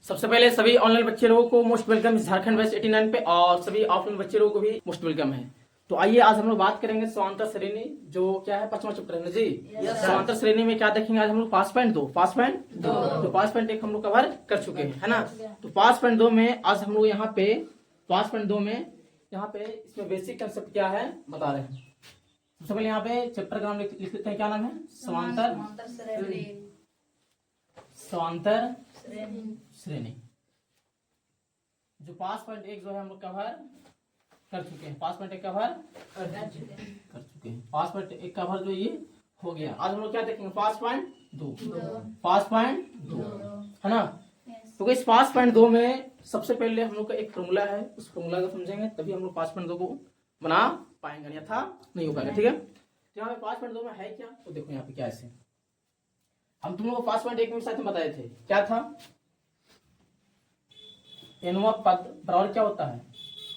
सबसे पहले सभी ऑनलाइन बच्चे लोगों को मोस्ट वेलकम झारखंड बैच 89 पे, और सभी ऑफलाइन बच्चे लोगों को भी मोस्ट वेलकम है। तो आइए आज हम लोग बात करेंगे समांतर श्रेणी, जो क्या है 5वां चैप्टर है ना जी। समांतर श्रेणी में क्या देखेंगे आज हम लोग? 5.2 तो 5.1 हम लोग कवर कर चुके हैं, है ना। तो 5.2 में आज हम लोग यहाँ पे 5.2 में यहाँ पे इसमें बेसिक कंसेप्ट क्या है बता रहे हैं। सबसे पहले यहाँ पे चैप्टर का नाम लिख लेते हैं। क्या नाम है? समांतर श्रेणी। जो 5.1 जो है हम लोग कवर कर चुके हैं। 5.1 कवर कर चुके हैं। 5.1 कवर जो ये हो गया। आज हम लोग क्या देखेंगे? 5.2 है ना। तो इस 5.2 में सबसे पहले हम लोग का एक फॉर्मूला है, उस फॉर्मूला को समझेंगे तभी हम लोग 5.2 को बना पाएंगे, अन्यथा नहीं हो पाएगा। ठीक है। तो यहाँ पे 5.2 में है क्या, तो देखो यहाँ पे क्या ऐसे हम तुम लोग को 5.1 में साथ में बताए थे। क्या था? एनवा पद बराबर क्या होता है?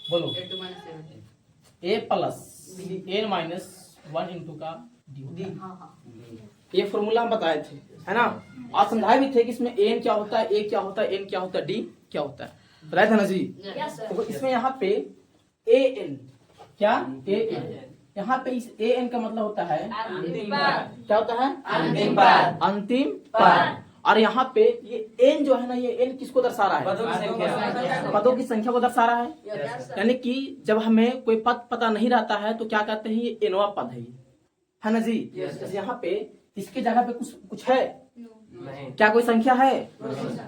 बोलो। a plus n minus 1 into का डी। ये फॉर्मूला हम बताए थे, है ना। आज समझाए भी थे कि इसमें n क्या होता है, a क्या होता है, n क्या होता है, d क्या होता है। बताया था ना जी। तो इसमें यहाँ पे an क्या यहाँ पे इस an का मतलब होता है क्या होता है? अंतिम पद। और यहाँ पे ये n जो है ना, ये n किसको दर्शा रहा है? पदों की संख्या को दर्शा रहा है। यानी कि जब हमें कोई पद पता नहीं रहता है तो क्या कहते हैं? ये एनवा पद है ना जी। जैसे यहाँ पे इसके जगह पे कुछ है नहीं। क्या कोई संख्या है?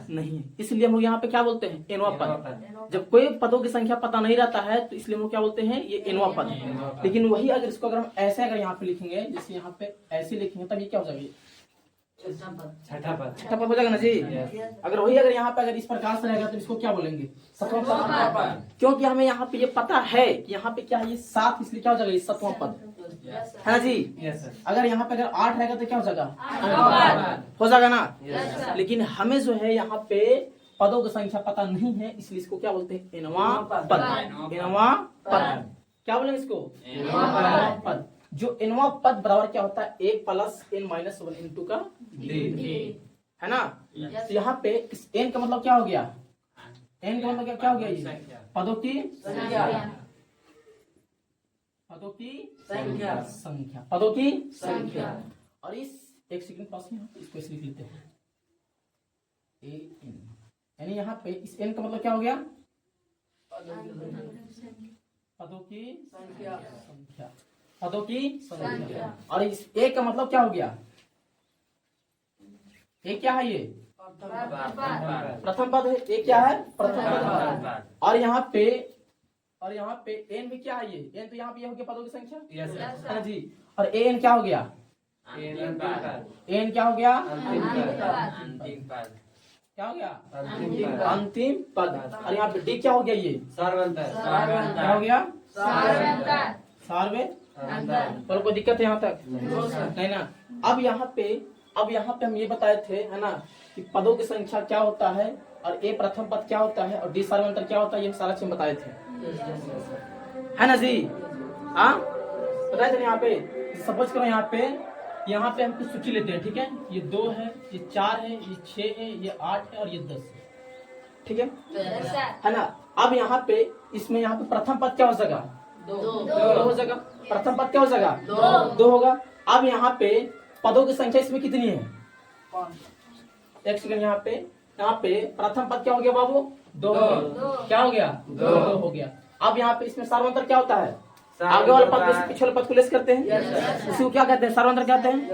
नहीं। इसलिए हम लोग यहाँ पे क्या बोलते हैं? एनवा पद। जब कोई पदों की संख्या पता नहीं रहता है तो इसलिए हम लोग क्या बोलते हैं? ये एनवा पद है। लेकिन वही अगर इसको अगर हम ऐसे अगर यहाँ पे लिखेंगे, जैसे यहाँ पे ऐसे लिखेंगे, तब ये क्या हो जाएगा? छठा पद हो जाएगा ना जी। अगर वही अगर यहाँ पे अगर इस प्रकार से रहेगा तो इसको क्या बोलेंगे? सतवां पद। क्योंकि हमें यहाँ पे ये पता है कि यहाँ पे क्या है, ये 7, इसलिए क्या हो जाएगा? ये सतवां पद है ना जी। अगर यहाँ पे अगर 8 रहेगा तो क्या हो जाएगा? हो जाएगा ना। लेकिन हमें जो है यहाँ पे पदों की संख्या पता नहीं है, इसलिए इसको क्या बोलते हैं? एनवा पद। क्या बोलेंगे इसको? एनवा पद। जो एनवा पद बराबर क्या होता है? 1 प्लस n माइनस 1 इंटू का डी, है ना। तो यहाँ पे इस n का मतलब क्या हो गया? n का मतलब क्या हो गया? ये पदों की संख्या। और इस एक सेकंड पास में इसको लिख लेते हैं an। यानी यहाँ पे इस n का मतलब क्या हो गया? पदों की संख्या। और इस a का मतलब क्या हो गया? a क्या है? ये प्रथम पद है। a क्या है? प्रथम पद। और यहाँ पे n भी क्या है? ये n तो यहाँ पे ये हो गया पदों की संख्या, है ना जी। और an क्या हो गया? n क्या हो गया? क्या हो गया? अंतिम पद। और यहाँ पे d क्या हो गया? ये क्या हो गया? सार्वधातुक। और कोई दिक्कत है यहाँ तक? नहीं ना। अब यहाँ पे हम ये बताए थे, है ना, कि पदों की संख्या क्या होता है, और a प्रथम पद क्या होता है, और d सार्वधातुक क्या होता है। ये सारा चीज बताए थे, है ना जी। हाँ बताए थे यहाँ पे। सपोज करो यहाँ पे हम कुछ सूची लेते हैं। ठीक है। ये 2 है, ये 4 है, ये 6 है, ये 8 है और ये 10 है। ठीक है ना। अब यहाँ पे इसमें यहाँ पे प्रथम पद क्या हो जाएगा? 2 हो जाएगा। प्रथम पद क्या हो जाएगा? 2 होगा। अब यहाँ पे पदों की संख्या इसमें कितनी है? 5। एक सेकंड। यहाँ पे प्रथम पद क्या हो गया बाबू? 2 क्या हो गया? 2 हो गया। अब यहाँ पे इसमें सार्वधातुक क्या होता है? आगे वाला पद में पिछले पद को लेस करते हैं, इसको क्या कहते हैं? सार्वधातुक कहते हैं,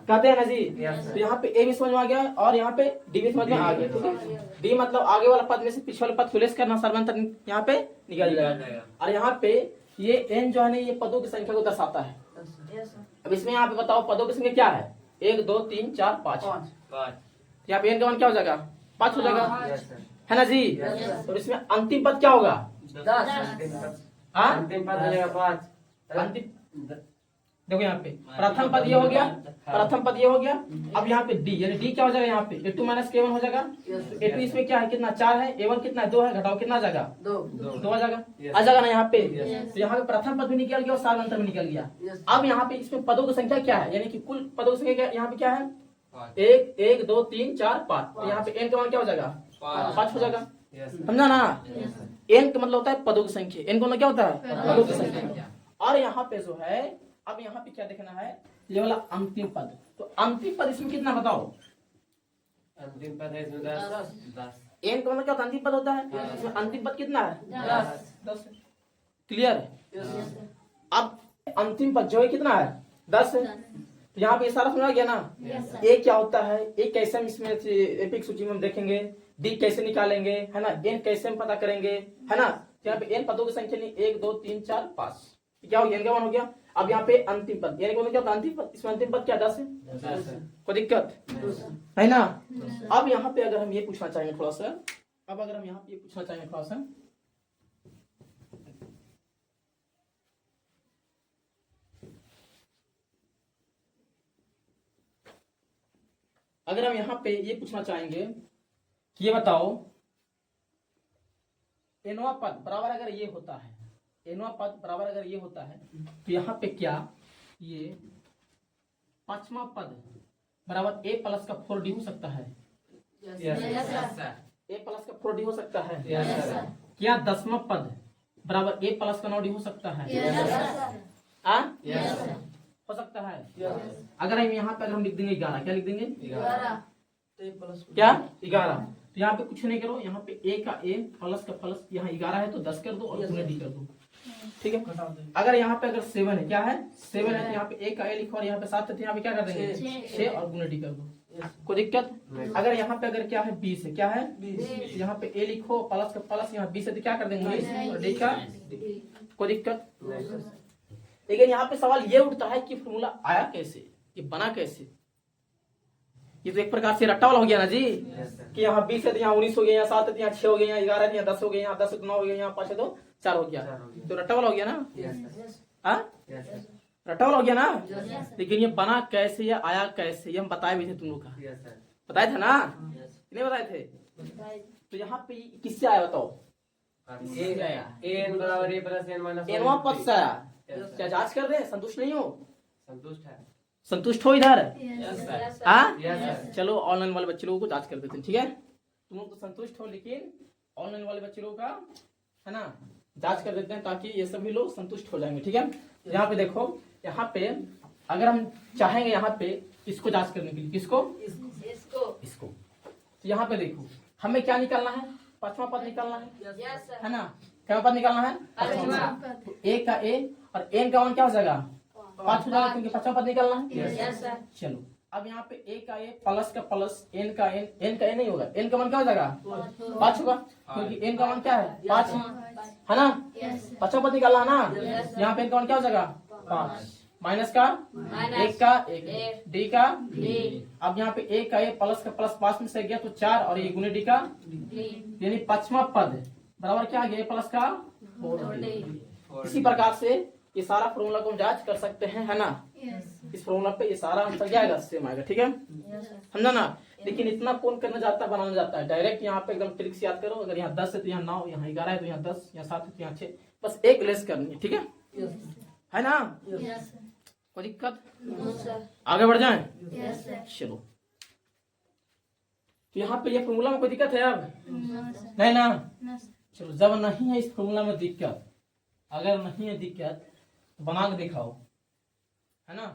कहते हैं ना जी। तो यहाँ पे ए भी समझ में आ गया और यहाँ पे डी भी समझ में आ गया। ठीक है। डी मतलब आगे वाला पद में से पिछले वाले पद को लेस करना, सार्वधातुक यहाँ पे निकल जाएगा। और यहाँ पे ये n जो है ना, ये पदों की संख्या को दर्शाता है। अब इसमें यहाँ पे बताओ पदों की संख्या क्या है? 1 2 3 4 5। यहाँ पे n का मान क्या हो जाएगा? 5 हो जाएगा, है ना जी। और इसमें अंतिम पद क्या होगा? 10। अंतिम पद हो जाएगा 5। अंतिम देखो यहाँ पे प्रथम पद ये हो गया, अब यहाँ पे डी, यानी डी क्या हो जाएगा? यहाँ पे a2 माइनस k1 हो जाएगा। a2 इसमें क्या है? कितना? 4 है। a1 कितना है? 2 है। घटाओ कितना आ जाएगा? 2 आ जाएगा। आ जाएगा ना यहाँ पे। तो यहाँ पे प्रथम पद भी निकल गया और सार्वधातुक भी निकल गया। अब यहाँ पे इसमें पदों की संख्या क्या है? यानी कि कुल पदों की संख्या यहाँ पे क्या है? 1 1 2 3 4 5, तो यहाँ पे n का मान क्या हो जाएगा 5 हो जाएगा, समझा ना। n का मतलब होता है पदों की संख्या, n का मतलब क्या होता है पदों की संख्या। और यहाँ पे जो है अब यहाँ पे क्या देखना है, ये वाला अंतिम पद, तो अंतिम पद इसमें कितना बताओ, अंतिम पद है इसमें 10। n का मतलब क्या होता है अंतिम पद होता है, इसमें अंतिम पद कितना है 10, क्लियर। अब अंतिम पद जो है कितना है 10 है, तो यहाँ पे सारा समझा गया ना। ए क्या होता है, ए कैसे हम इसमें एपिक सूची में हम देखेंगे, डी कैसे निकालेंगे है ना, एन कैसे हम पता करेंगे है ना। तो यहाँ पे एन पदों की संख्या नहीं 1 2 3 4 5, क्या हो गया, एन का मान हो गया। अब यहाँ पे अंतिम पद, यानी क्या होता है अंतिम पद, इसमें अंतिम पद क्या 10 है, कोई दिक्कत है ना। अब यहाँ पे अगर हम ये पूछना चाहेंगे थोड़ा सा, अब अगर हम यहाँ पे ये पूछना चाहेंगे थोड़ा सा, अगर हम यहाँ पे ये पूछना चाहेंगे कि ये बताओ एनवा पद बराबर अगर ये होता है, एनवा पद बराबर अगर ये होता है, तो यहाँ पे क्या ये पांचवा पद बराबर a प्लस का 4d हो सकता है, a प्लस का 4d हो सकता है, क्या 10वां पद बराबर a प्लस का 9d हो सकता है, हो सकता है। अगर हम यहाँ पे अगर हम लिख देंगे 11, क्या लिख देंगे 11, क्या 11, तो यहाँ पे कुछ नहीं करो, यहाँ पे a का a प्लस का प्लस, यहाँ 11 है तो 10 कर दो और गुणे d कर दो, ठीक है। अगर यहाँ पे अगर 7 है, क्या है 7 है, तो यहाँ पे a का a लिखो और यहाँ पे 7 है तो यहाँ पे क्या कर देंगे 6 और गुणे d कर दो, कोई दिक्कत। अगर यहाँ पे अगर क्या है 20 है, क्या है 20, यहाँ पे a लिखो प्लस का प्लस, यहाँ 20 है तो क्या कर देंगे 19 और d का, कोई दिक्कत। लेकिन यहाँ पे सवाल ये उठता है कि फॉर्मूला आया कैसे, ये बना कैसे, ये तो एक प्रकार से रट्टा वाला हो गया ना जी, कि यहाँ 20 है तो यहाँ 19 हो गया, यहाँ 7 है तो यहाँ 6 हो गया, यहाँ 11 है तो यहाँ 10 हो गया, यहाँ 10 है तो 9 हो गया, यहाँ 5 है तो 4 हो गया, तो रट्टा वाला हो गया ना, रट्टा वाला हो गया ना। लेकिन ये बना कैसे, ये आया कैसे, ये हम बताए भी थे तुम लोग का, बताए थे ना, नहीं बताए थे। तो यहाँ पे किससे आया बताओ, एनवा पद से आया। क्या जांच कर रहे हैं, संतुष्ट नहीं हो, संतुष्ट है, संतुष्ट हो इधर, चलो ऑनलाइन वाले बच्चे लोगों को जांच कर देते हैं, ठीक है। तुम लोग तो संतुष्ट हो, लेकिन ऑनलाइन वाले बच्चे लोगों का है ना जांच कर देते हैं, ताकि ये सभी लोग संतुष्ट हो जाएंगे, ठीक है। यहाँ पे देखो, यहाँ पे अगर हम चाहेंगे यहाँ पे इसको जांच करने के लिए, किसको, इसको, तो यहाँ पे देखो हमें क्या निकालना है, पांचवा पद निकालना है ना, क्या पद निकालना है, तो ए का ए और एन का मान क्या हो जाएगा 5 हो जाएगा, क्योंकि पांचवा पद निकालना है। चलो अब यहाँ पे ए का ए प्लस का प्लस, एन का एन, एन का ए नहीं होगा, एन का मान क्या हो जाएगा 5 होगा, क्योंकि एन का मान क्या है 5 है ना, पांचवा पद निकालना है ना। यहाँ पे एन का मान क्या हो जाएगा 5, माइनस का एक का एक, डी का, अब यहाँ पे ए का ए प्लस का प्लस 5 में से गया तो 4 और ये गुने डी का, यानी पांचवा पद बराबर क्या आ गया प्लस का 4d। इसी प्रकार से ये सारा फॉर्मूला को हम जांच कर सकते हैं, है ना। इस फॉर्मूला पे ये सारा आंसर क्या आएगा, सेम आएगा, ठीक है, समझा ना। लेकिन इतना कौन करना जाता है, बनाना जाता है, डायरेक्ट यहाँ पे एकदम ट्रिक से याद करो। अगर यहाँ 10 है तो यहाँ 9, यहाँ 11 है तो यहाँ 10, यहाँ 7 है तो यहाँ 6, बस एक लेस करनी है, ठीक है ना, कोई दिक्कत, आगे बढ़ जाए, चलो। तो यहाँ पे ये फॉर्मूला में कोई दिक्कत है अब, नहीं ना, चलो। जब नहीं है इस फॉर्मूला में दिक्कत, अगर नहीं है दिक्कत तो बना के दिखाओ, है ना,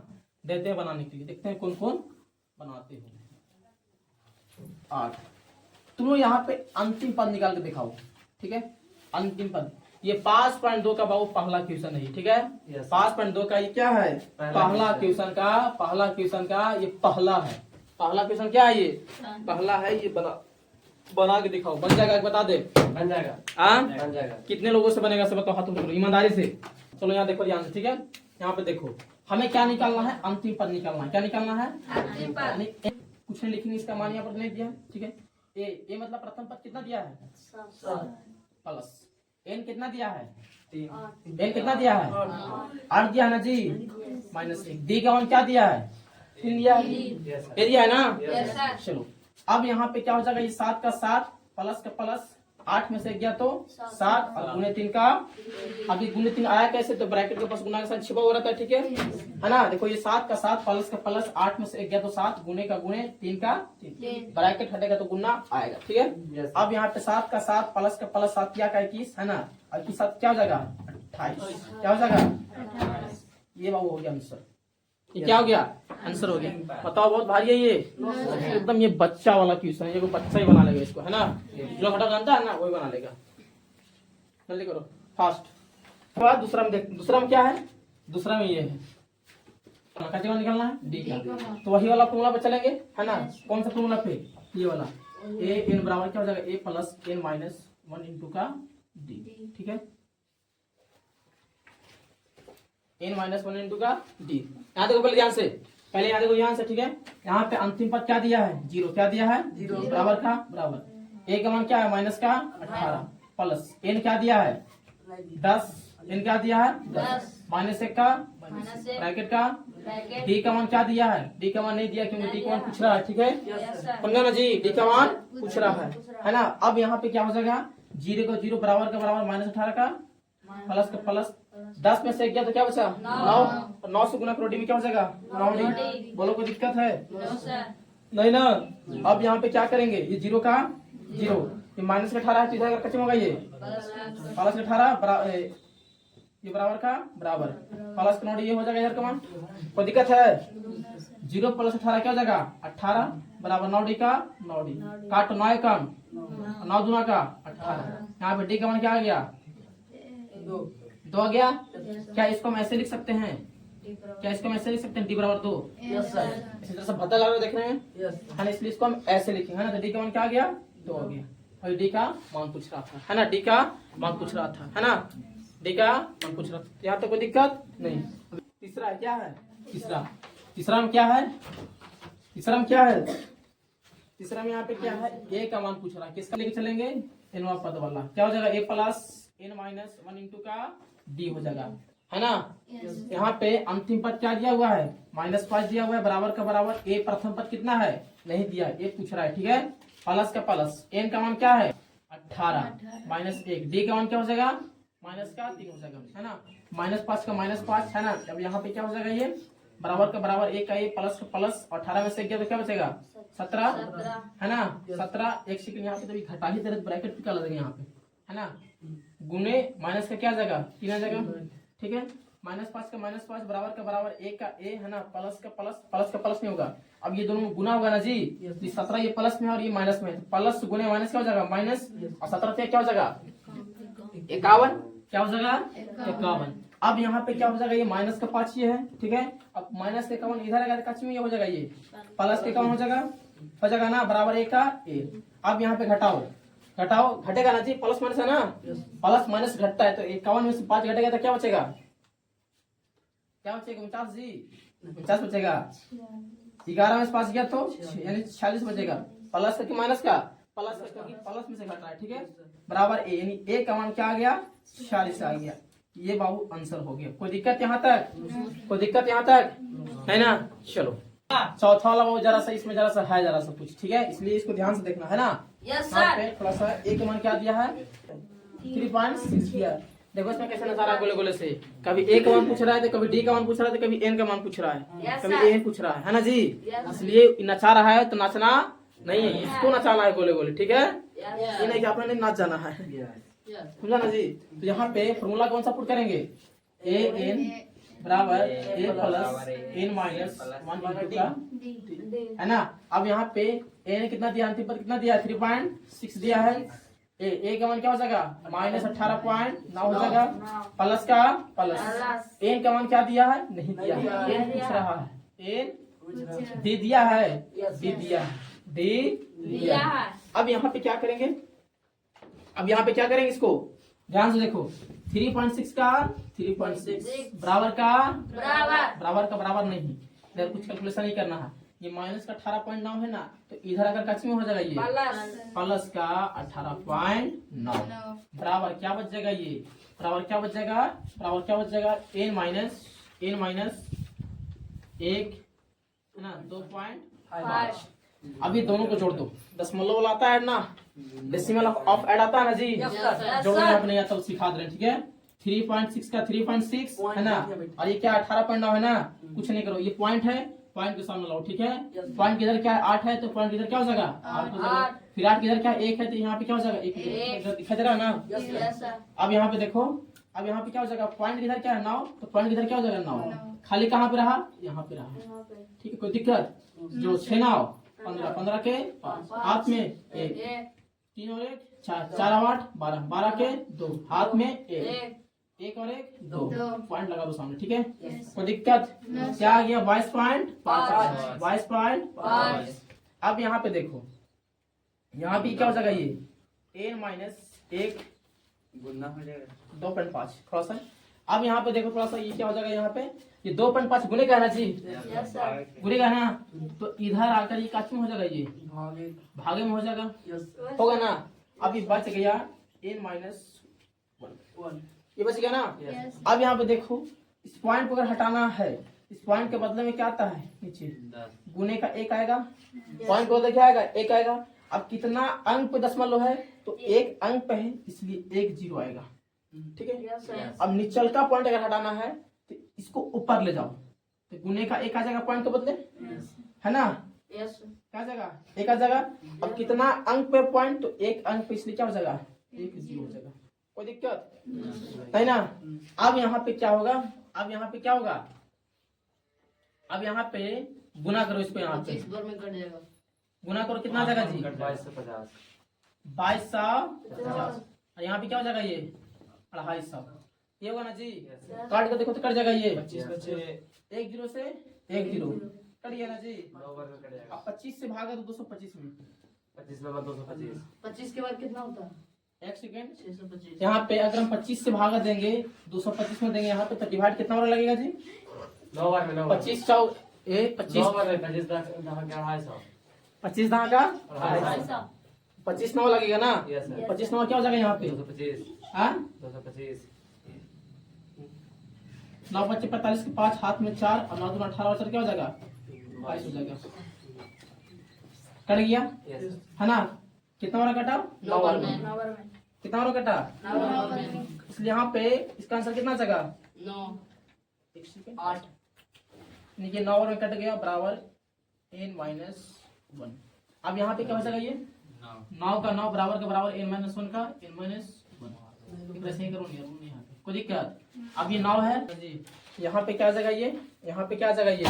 देते हैं बनाने के लिए, देखते हैं कौन कौन बनाते हो। 8 तुम लोग यहाँ पे अंतिम पद निकाल के दिखाओ, ठीक है, अंतिम पद। ये 5.2 का बाबू पहला क्वेश्चन है, ठीक है, 5.2 का ये क्या है, पहला क्वेश्चन का ये पहला है, पहला क्वेश्चन क्या है, ये पहला है, ये बना के दिखाओ, बन जाएगा, बता दे, बन जाएगा, कितने लोगों से बनेगा सब बताओ, हाथ उठाओ ईमानदारी से। चलो यहाँ देखो ध्यान से, ठीक है, यहाँ पे देखो हमें क्या निकालना है, अंतिम पद निकालना है, क्या निकालना है, कुछ नहीं लिखेंगे, इसका मान यहाँ पर नहीं दिया, ठीक है। ए मतलब प्रथम पद कितना दिया है, प्लस एन कितना दिया है, एन कितना दिया है, 8 दिया है ना जी, -1, डी का मान क्या दिया है, 3 दिया है, ये दिया है ना। चलो अब यहाँ पे क्या हो जाएगा, ये 7 का 7 प्लस का प्लस 8 में से गया तो 7 और गुने 3 का, अभी गुने 3 आया कैसे, तो ब्रैकेट के पास गुना के साथ छिपा हो रहता है, ठीक है ना। देखो ये 7 का 7 प्लस का प्लस, 8 में से गया तो 7, गुने का गुने, 3 का 3, ब्रैकेट हटेगा तो गुना आएगा, ठीक है। अब यहाँ पे 7 का 7 प्लस का प्लस 7 क्या का 21 है ना, 21 7 क्या हो जाएगा 28, क्या हो जाएगा, ये बाबू हो गया आंसर। ये क्या हो गया, आंसर हो गया। बताओ बहुत भारी है ये, एकदम ये बच्चा वाला क्वेश्चन है, ये कोई बच्चा ही बना लेगा इसको, है ना। जो घटा जानता है ना वही बना लेगा। जल्दी करो फास्ट। बाद दूसरा में देख, दूसरा में क्या है, दूसरा में ये है कैसे निकलना है, डी का। तो वही वाला फॉर्मूला पे चलेंगे, है ना। कौन सा फॉर्मूला पे, ये वाला, ए एन बराबर क्या हो जाएगा, ए प्लस एन माइनस 1 इंटू का डी, ठीक है। n माइनस 1 इंटू का डी। यहाँ देखो पहले ध्यान से, पहले यहाँ देखो ध्यान से, ठीक है। यहाँ पे अंतिम पद क्या दिया है, 0, क्या दिया है 0, बराबर का बराबर, a का मान क्या है माइनस का 18 प्लस n क्या दिया है 10, n क्या दिया है 10 माइनस 1 का ब्रैकेट का, d का मान क्या दिया है, d का मान नहीं दिया क्योंकि d का मान पूछ रहा है, ठीक है समझा ना जी, d का मान पूछ रहा है ना। अब यहाँ पे क्या हो जाएगा, 0 का 0 बराबर का बराबर माइनस 18 का प्लस का प्लस, 10 में से गया तो क्या बचा 9, 9 से गुना करो डी में क्या हो जाएगा 9डी। बोलो कोई दिक्कत है नहीं ना। अब यहाँ पे क्या करेंगे, ये 0 का 0, ये माइनस का 18 है तो इधर कैसे होगा, ये प्लस का 18 ये बराबर का बराबर, प्लस का 9डी ये हो जाएगा इधर का मान। कोई दिक्कत है, 0 प्लस 18 क्या हो जाएगा 18 बराबर 9डी का 9डी, काट 9 कम 9 दूना का 18, यहाँ पे डी का मान क्या आ गया 2 आ गया। क्या इसको हम ऐसे लिख सकते हैं, क्या इसको हम ऐसे लिख सकते हैं, डी बराबर 2, इसी तरह से भद्दा लग रहा है देखने में, है ना, इसलिए इसको हम ऐसे लिखेंगे, है ना। तो डी का मान क्या आ गया 2 आ गया, और डी का मान पूछ रहा था, है ना, डी का मान पूछ रहा था, है ना, डी का मान पूछ रहा था। यहाँ तो कोई दिक्कत नहीं। तीसरा है, क्या है तीसरा में क्या है, तीसरा में क्या है, तीसरा में यहाँ पे क्या है, ए का मान पूछ रहा है, किसका लेके चलेंगे एनवा पद वाला, क्या हो जाएगा ए प्लस एन माइनस 1 इंटू का डी हो जाएगा, है ना। यहाँ पे अंतिम पद क्या दिया हुआ है -5 दिया हुआ है, बराबर का बराबर, ए प्रथम पद कितना है नहीं दिया, ए पूछ रहा है, ठीक है। प्लस का प्लस, एन का मान क्या है 18 माइनस 1, डी का मान क्या हो जाएगा माइनस का 3 हो जाएगा, है ना। -5 का -5 है ना। अब यहाँ पे क्या हो जाएगा, ये बराबर का बराबर, एक का ए प्लस का प्लस, 18 में से गया तो क्या बचेगा 17, है ना 17। एक सेकंड यहाँ पे तो घटा ही तरह ब्रैकेट निकाल देंगे यहाँ पे, है ना। गुने माइनस का क्या जाएगा 3 आ जाएगा, ठीक है। -5 का -5 बराबर का बराबर, एक का ए है ना, प्लस का प्लस नहीं होगा। अब ये दोनों गुना होगा ना जी, 17 ये प्लस में और ये माइनस में, प्लस गुने माइनस क्या हो जाएगा माइनस, और 17 से क्या हो जाएगा 51, क्या हो जाएगा 51। अब यहाँ पे क्या हो जाएगा, ये माइनस का 5 ये है, ठीक है। अब माइनस का 51 इधर आएगा कच्ची में, ये हो जाएगा ये प्लस का 51 हो जाएगा ना, बराबर एक का ए। अब यहाँ पे घटाओ घटेगा ना जी, प्लस माइनस है ना, प्लस माइनस घटता है तो 51 में से 5 घटेगा तो क्या बचेगा 49 जी, 49 बचेगा। 11 में से 5 गया तो यानी 46 बचेगा, प्लस का कि माइनस का, प्लस का, क्योंकि प्लस में से घट रहा है, ठीक है। बराबर ए, यानी ए का मान क्या आ गया 46 आ गया। ये बाबू आंसर हो गया। कोई दिक्कत यहाँ तक, कोई दिक्कत यहाँ तक है ना। चलो चौथा वाला वो जरा सा, इसमें जरा सा कुछ, ठीक है, इसलिए इसको ध्यान से देखना है ना। यहाँ पे थोड़ा सा ए का मान क्या दिया है 3.6 दिया। देखो इसमें कैसे नजारा गोले गोले से, कभी ए का मान पूछ रहा है तो कभी डी का मान पूछ रहा है तो कभी एन का मान पूछ रहा है, कभी ए पूछ रहा है ना जी। इसलिए नचा रहा है तो नाचना नहीं है, इसको नचाना है गोले गोले, ठीक है। ये नहीं कि आपने नाच जाना है, समझा ना जी। तो यहाँ पे फॉर्मूला कौन सा पुट करेंगे, ए एन बराबर ए प्लस एन माइनस 1 इंटू का है ना। अब यहाँ पे ए ने कितना दिया, अंतिम पद कितना दिया 3.6 दिया है। ए का मान क्या हो जाएगा -18.9 हो जाएगा, प्लस का प्लस, एन का मान क्या दिया है नहीं दिया, एन पूछ रहा है, एन दे दिया है, दे दिया। अब यहाँ पे क्या करेंगे, इसको ध्यान से देखो, 3.6 का 3.6 बराबर का बराबर नहीं, इधर कुछ कैलकुलेशन नहीं करना है। ये माइनस का 18.9 है ना, तो इधर अगर कच्ची में हो जाएगा ये प्लस का 18.9 बराबर क्या बच जाएगा, ये बराबर क्या बच जाएगा एन माइनस 1 है ना 2.5। अभी दोनों को जोड़ दो, दशमलव वाला आता है ना, डेसिमल ऑफ ऐड आता है ना जी, Yes, sir. जो मैंने अपने यहाँ तब सिखा दे रहे हैं, ठीक है। 3.6 का 3.6 है ना, और ये क्या 18.9 है ना, कुछ नहीं करो, ये पॉइंट है, पॉइंट के सामने लाओ, ठीक है। पॉइंट किधर क्या है 8 है, तो पॉइंट किधर क्या हो जाएगा 8 हो जाएगा। फिर 8 किधर क्या 1 है, तो यहाँ पे क्या हो जाएगा 1 इधर दिखाई दे रहा है ना। Yes, sir. अब यहाँ पे देखो, अब यहाँ पे क्या हो जाएगा, पॉइंट किधर क्या है 9, तो पॉइंट किधर क्या हो जाएगा 9, खाली कहाँ पे रहा, यहाँ पे रहा, ठीक है। कोई दिक्कत, जो 6 9 15 15 के 5 हाथ में 1 3 और 1 4 4 और 8 12 12 के 2 हाथ में 1 1 और 1 2 पॉइंट लगा दो सामने, ठीक है। कोई दिक्कत, क्या आ गया 22.5 22.5। अब यहाँ पे देखो, यहाँ पे क्या हो जाएगा, ये n माइनस 1 गुना हो जाएगा 2.5 थोड़ा सा। अब यहाँ पे देखो थोड़ा सा, ये क्या हो जाएगा, यहाँ पे ये 2.5 गुने का है ना जी, Yes, sir. गुने का है ना, तो इधर आकर ये काच में हो जाएगा, ये भागे में हो जाएगा, होगा ना। अब ये बच गया n माइनस 1, ये बच गया ना। Yes. अब यहाँ पे देखो, इस पॉइंट को अगर हटाना है, इस पॉइंट के बदले में क्या आता है नीचे, 10 गुने का 1 आएगा, पॉइंट को बदले क्या आएगा 1 आएगा। अब कितना अंक पे दशमलव है, तो 1 अंक पे है, इसलिए 1 0 आएगा, ठीक है। Yes, sir. अब निचल का पॉइंट अगर हटाना है, तो इसको ऊपर ले जाओ, तो गुने का 1 आ जाएगा पॉइंट के बदले, है ना, Yes, sir. क्या जाएगा 1 आ जाएगा। अब कितना अंक पे पॉइंट, तो 1 अंक पे, इसलिए क्या हो जाएगा 1 0 हो जाएगा, कोई दिक्कत नहीं ना। अब यहाँ पे क्या होगा, अब यहाँ पे क्या होगा, अब यहाँ पे गुना करो इसको, यहाँ पे 25 बार में कट जाएगा. गुना करो, कितना आ जाएगा जी 2250 2250। और यहाँ पे क्या हो जाएगा, ये 250, ये होगा ना जी। Yes. काट कर देखो तो कट जाएगा, ये 25 बचे 1 0 से 1 0 कट गया ना जी। 9 बार में कट जाएगा अब 25 से भागा तो 225 में 25 में 225 25 के बाद कितना होता है? 1 सेकेंड। 625. यहाँ पे अगर हम 25 से भागा देंगे 225 में देंगे, यहाँ पे तो डिवाइड कितना बार लगेगा जी, 9 बार में 9 25 4 9 बार में 25 दहा के 250 25 दहा का 250. 25 9 लगेगा ना। यस सर 25 9 क्या हो जाएगा यहाँ पे 225 हाँ 225 9 25 45 के 5 हाथ में 4 और 9 2 18 और 4 क्या हो जाएगा 22 हो जाएगा, कट गया यस है ना। कितना बार कटा 9 बार में, 9 बार में. कितना बार कटा, 9 बार में. इसलिए यहाँ पे इसका आंसर कितना आ जाएगा 9 1 सेकेंड 8. नीचे 9 बार में कट गया, बराबर n माइनस 1। अब यहाँ पे क्या हो जाएगा, ये 9 का 9 बराबर के बराबर n माइनस 1 का n माइनस 1। ऐसे ही करूँगी यहाँ पे, कोई दिक्कत। अब ये 9 है जी, यहाँ पे क्या आ जाएगा, ये यहाँ पे क्या आ जाएगा, ये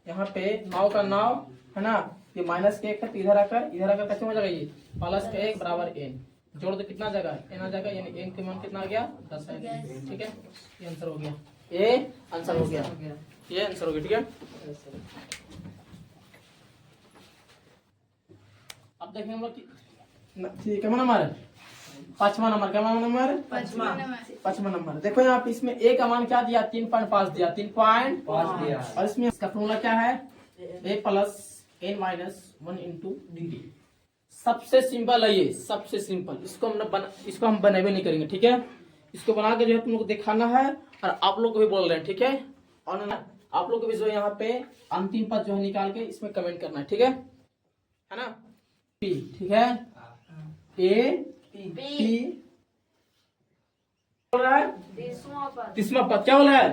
यहाँ पे 9 का 9 है ना, ये माइनस के 1 है, तो इधर आकर कैसे हो जाएगा, ये प्लस का 1 बराबर n, जोड़ दो कितना आ जाएगा n आ जाएगा, यानी n के मान कितना आ गया 10 है, ठीक है। ये आंसर हो गया, ये आंसर हो गया, ये आंसर हो गया, ठीक है। अब देखेंगे हम लोग ठीक है नंबर, पांचवा नंबर, क्या नंबर, पांचवा नंबर। देखो यहाँ पे इसमें a का मान क्या दिया 3.5 दिया, 5 दिया और इसमें इसका फॉर्मूला क्या है a plus n minus 1 into dt। सबसे सिंपल है ये, सबसे सिंपल। इसको हम बनेबे नहीं करेंगे, ठीक है। इसको बना के जो है तुम लोग को दिखाना है, और आप लोग को भी बोल रहे हैं, ठीक है। और ना आप लोग को भी जो यहाँ पे अंतिम पद जो है निकाल के इसमें कमेंट करना है, ठीक है ना। p ठीक है, a p बोल रहा है 30वां पद, क्या बोल रहा है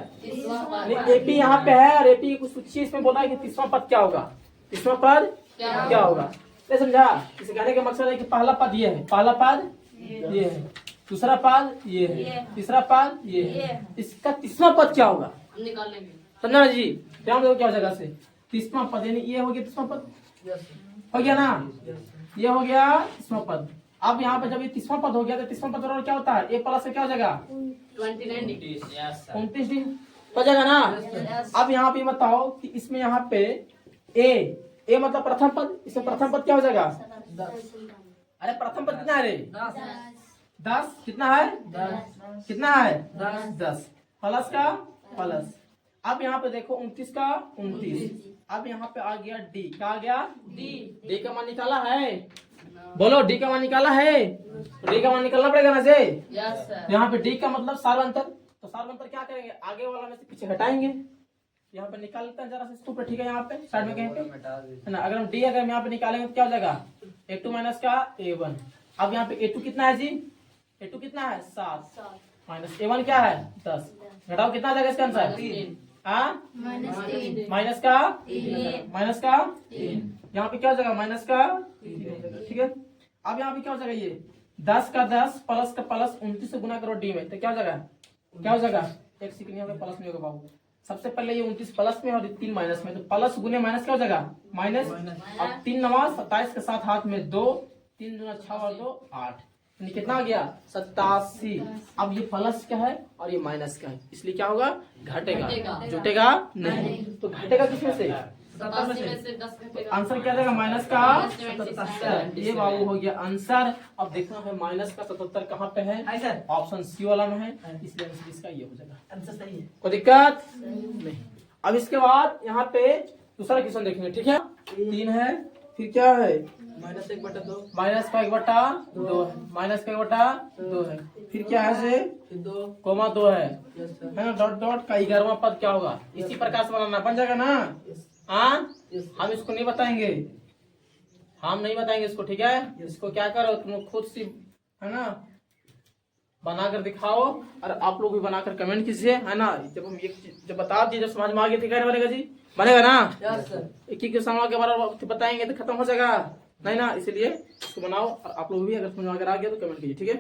एपी यहाँ पे है, और एपी कुछ पूछिए, इसमें बोला है कि 30वां पद क्या होगा, 30वां पद क्या होगा। ये समझा, इसे कहने का मकसद है कि पहला पद ये है, पहला पद ये है, दूसरा पद ये है, तीसरा पद ये है, इसका 30वां पद क्या होगा निकाल लेंगे. समझा जी। ध्यान दो क्या हो जाएगा से 30वां पद, यानी ये हो गया 30वां पद, हो गया ना, ये हो गया 30वां पद। अब यहाँ पे जब ये 30वां पद हो गया, तो 30वां पद बराबर क्या होता है, a प्लस से क्या हो जाएगा 29 29 दिन हो जाएगा ना। अब यहाँ पे बताओ कि इसमें यहाँ पे a मतलब प्रथम पद, इसमें प्रथम पद क्या हो जाएगा, अरे प्रथम पद कितना है रे 10, कितना है 10, कितना है 10 प्लस का प्लस। अब यहाँ पे देखो 29 का 29। अब यहाँ पे आ गया d, क्या आ गया d का मान निकाला है, बोलो d का मान निकाला है, d का मान निकालना पड़ेगा ना से। Yes sir. यहाँ पे d का मतलब सार्वंतर, तो सार्वंतर क्या करेंगे, आगे वाला में से पीछे हटाएंगे, यहाँ पे निकाल लेते हैं जरा से इसको, ठीक है, यहाँ पे साइड में कहीं पे मिटा दे। है ना। अगर हम डी अगर हम यहाँ पे निकालेंगे तो क्या हो जाएगा, a2 माइनस का a1। अब यहाँ पे a2 कितना है जी, a2 कितना है 7 7 माइनस a1 क्या है 10। घटाओ कितना आ जाएगा इसका आंसर, 3 हाँ -3 माइनस का 3 माइनस का 3, यहाँ पे क्या हो जाएगा माइनस का 3 हो जाएगा, ठीक है। अब यहाँ पे क्या हो जाएगा, ये 10 का 10 प्लस का प्लस 29 से गुना करो डी में, तो क्या हो जाएगा, क्या हो जाएगा, एक सेकंड यहाँ पे प्लस में होगा बाबू। सबसे पहले ये 29 प्लस में और 3 माइनस में, तो प्लस गुने माइनस क्या हो जाएगा माइनस। अब 3 नवा 27 के साथ हाथ में 2, 3 दूना 6 और 2 8, यानी कितना आ गया 87। अब ये प्लस का है और ये माइनस का है, इसलिए क्या होगा घटेगा, घटेगा। जुटेगा नहीं। तो घटेगा किसमें से, 87 में से 10 घटेगा। आंसर क्या देगा माइनस का -77। 77। ये बाबू हो गया आंसर। अब देखना है माइनस का 77 कहाँ पे है, ऑप्शन सी वाला में है, इसलिए आंसर इसका ये हो जाएगा, आंसर सही है, कोई दिक्कत नहीं। अब इसके बाद यहाँ पे दूसरा क्वेश्चन देखेंगे, ठीक है। 3 है, फिर क्या है -1/2, माइनस का 1/2 है, माइनस का 1/2 है, फिर क्या है से 2 है ना, डॉट डॉट का 11वां पद क्या होगा, इसी प्रकार से बनाना, बन जाएगा ना। हाँ हम इसको नहीं बताएंगे, हम नहीं बताएंगे इसको, ठीक है। इसको क्या करो तुम लोग खुद से, है ना, बनाकर दिखाओ और आप लोग भी बनाकर कमेंट कीजिए, है ना। जब हम ये जब बता दिए, जब समझ में आ गया, ठीक है, बनेगा जी, बनेगा ना। एक ही सामान के बारे में बताएंगे तो खत्म हो जाएगा नहीं ना, इसलिए इसको बनाओ और आप लोग भी अगर समझ में अगर आ गया तो कमेंट कीजिए, ठीक है।